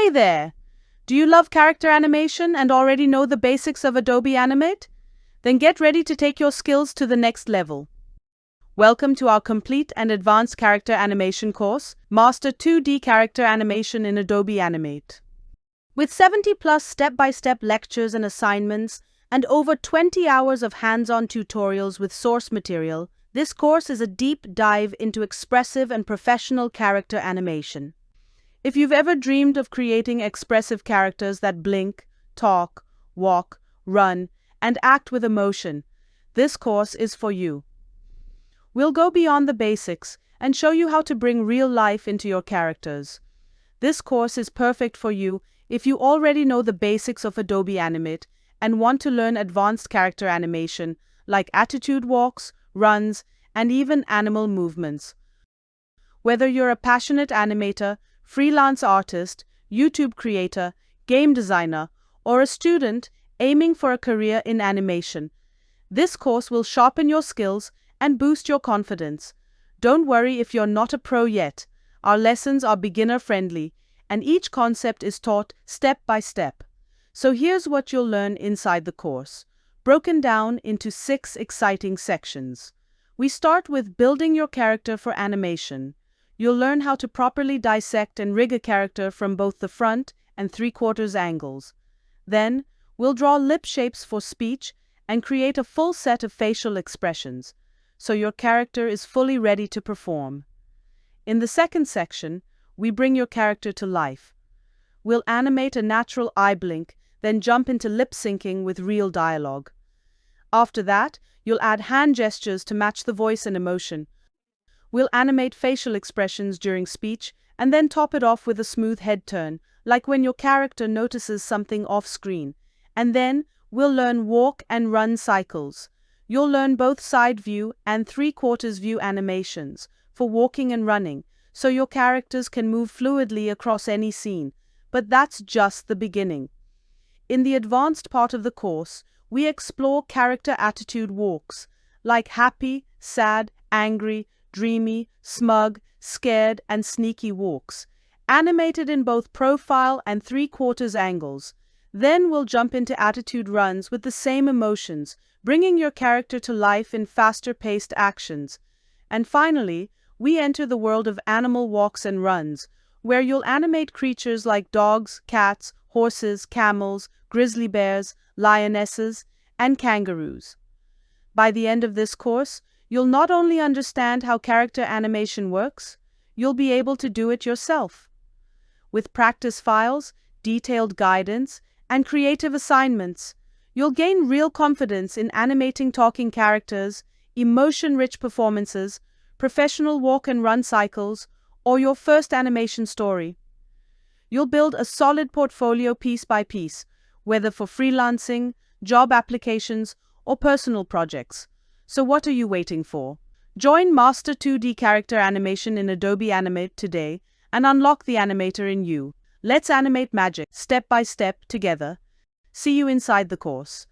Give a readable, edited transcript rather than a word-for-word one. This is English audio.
Hey there! Do you love character animation and already know the basics of Adobe Animate? Then get ready to take your skills to the next level. Welcome to our complete and advanced character animation course, Master 2D Character Animation in Adobe Animate. With 70+ step-by-step lectures and assignments, and over 20 hours of hands-on tutorials with source material, this course is a deep dive into expressive and professional character animation. If you've ever dreamed of creating expressive characters that blink, talk, walk, run, and act with emotion, this course is for you. We'll go beyond the basics and show you how to bring real life into your characters. This course is perfect for you if you already know the basics of Adobe Animate and want to learn advanced character animation like attitude walks, runs, and even animal movements. Whether you're a passionate animator, freelance artist, YouTube creator, game designer, or a student aiming for a career in animation, this course will sharpen your skills and boost your confidence. Don't worry if you're not a pro yet. Our lessons are beginner-friendly, and each concept is taught step by step. So here's what you'll learn inside the course, broken down into 6 exciting sections. We start with building your character for animation. You'll learn how to properly dissect and rig a character from both the front and 3/4 angles. Then, we'll draw lip shapes for speech and create a full set of facial expressions, so your character is fully ready to perform. In the second section, we bring your character to life. We'll animate a natural eye blink, then jump into lip syncing with real dialogue. After that, you'll add hand gestures to match the voice and emotion. We'll animate facial expressions during speech, and then top it off with a smooth head turn, like when your character notices something off-screen. And then, we'll learn walk and run cycles. You'll learn both side view and 3/4 view animations for walking and running, so your characters can move fluidly across any scene. But that's just the beginning. In the advanced part of the course, we explore character attitude walks, like happy, sad, angry, dreamy, smug, scared, and sneaky walks, animated in both profile and 3/4 angles. Then we'll jump into attitude runs with the same emotions, bringing your character to life in faster-paced actions. And finally, we enter the world of animal walks and runs, where you'll animate creatures like dogs, cats, horses, camels, grizzly bears, lionesses, and kangaroos. By the end of this course, you'll not only understand how character animation works, you'll be able to do it yourself. With practice files, detailed guidance, and creative assignments, you'll gain real confidence in animating talking characters, emotion-rich performances, professional walk and run cycles, or your first animation story. You'll build a solid portfolio piece by piece, whether for freelancing, job applications, or personal projects. So what are you waiting for? Join Master 2D Character Animation in Adobe Animate today and unlock the animator in you. Let's animate magic, step by step, together. See you inside the course.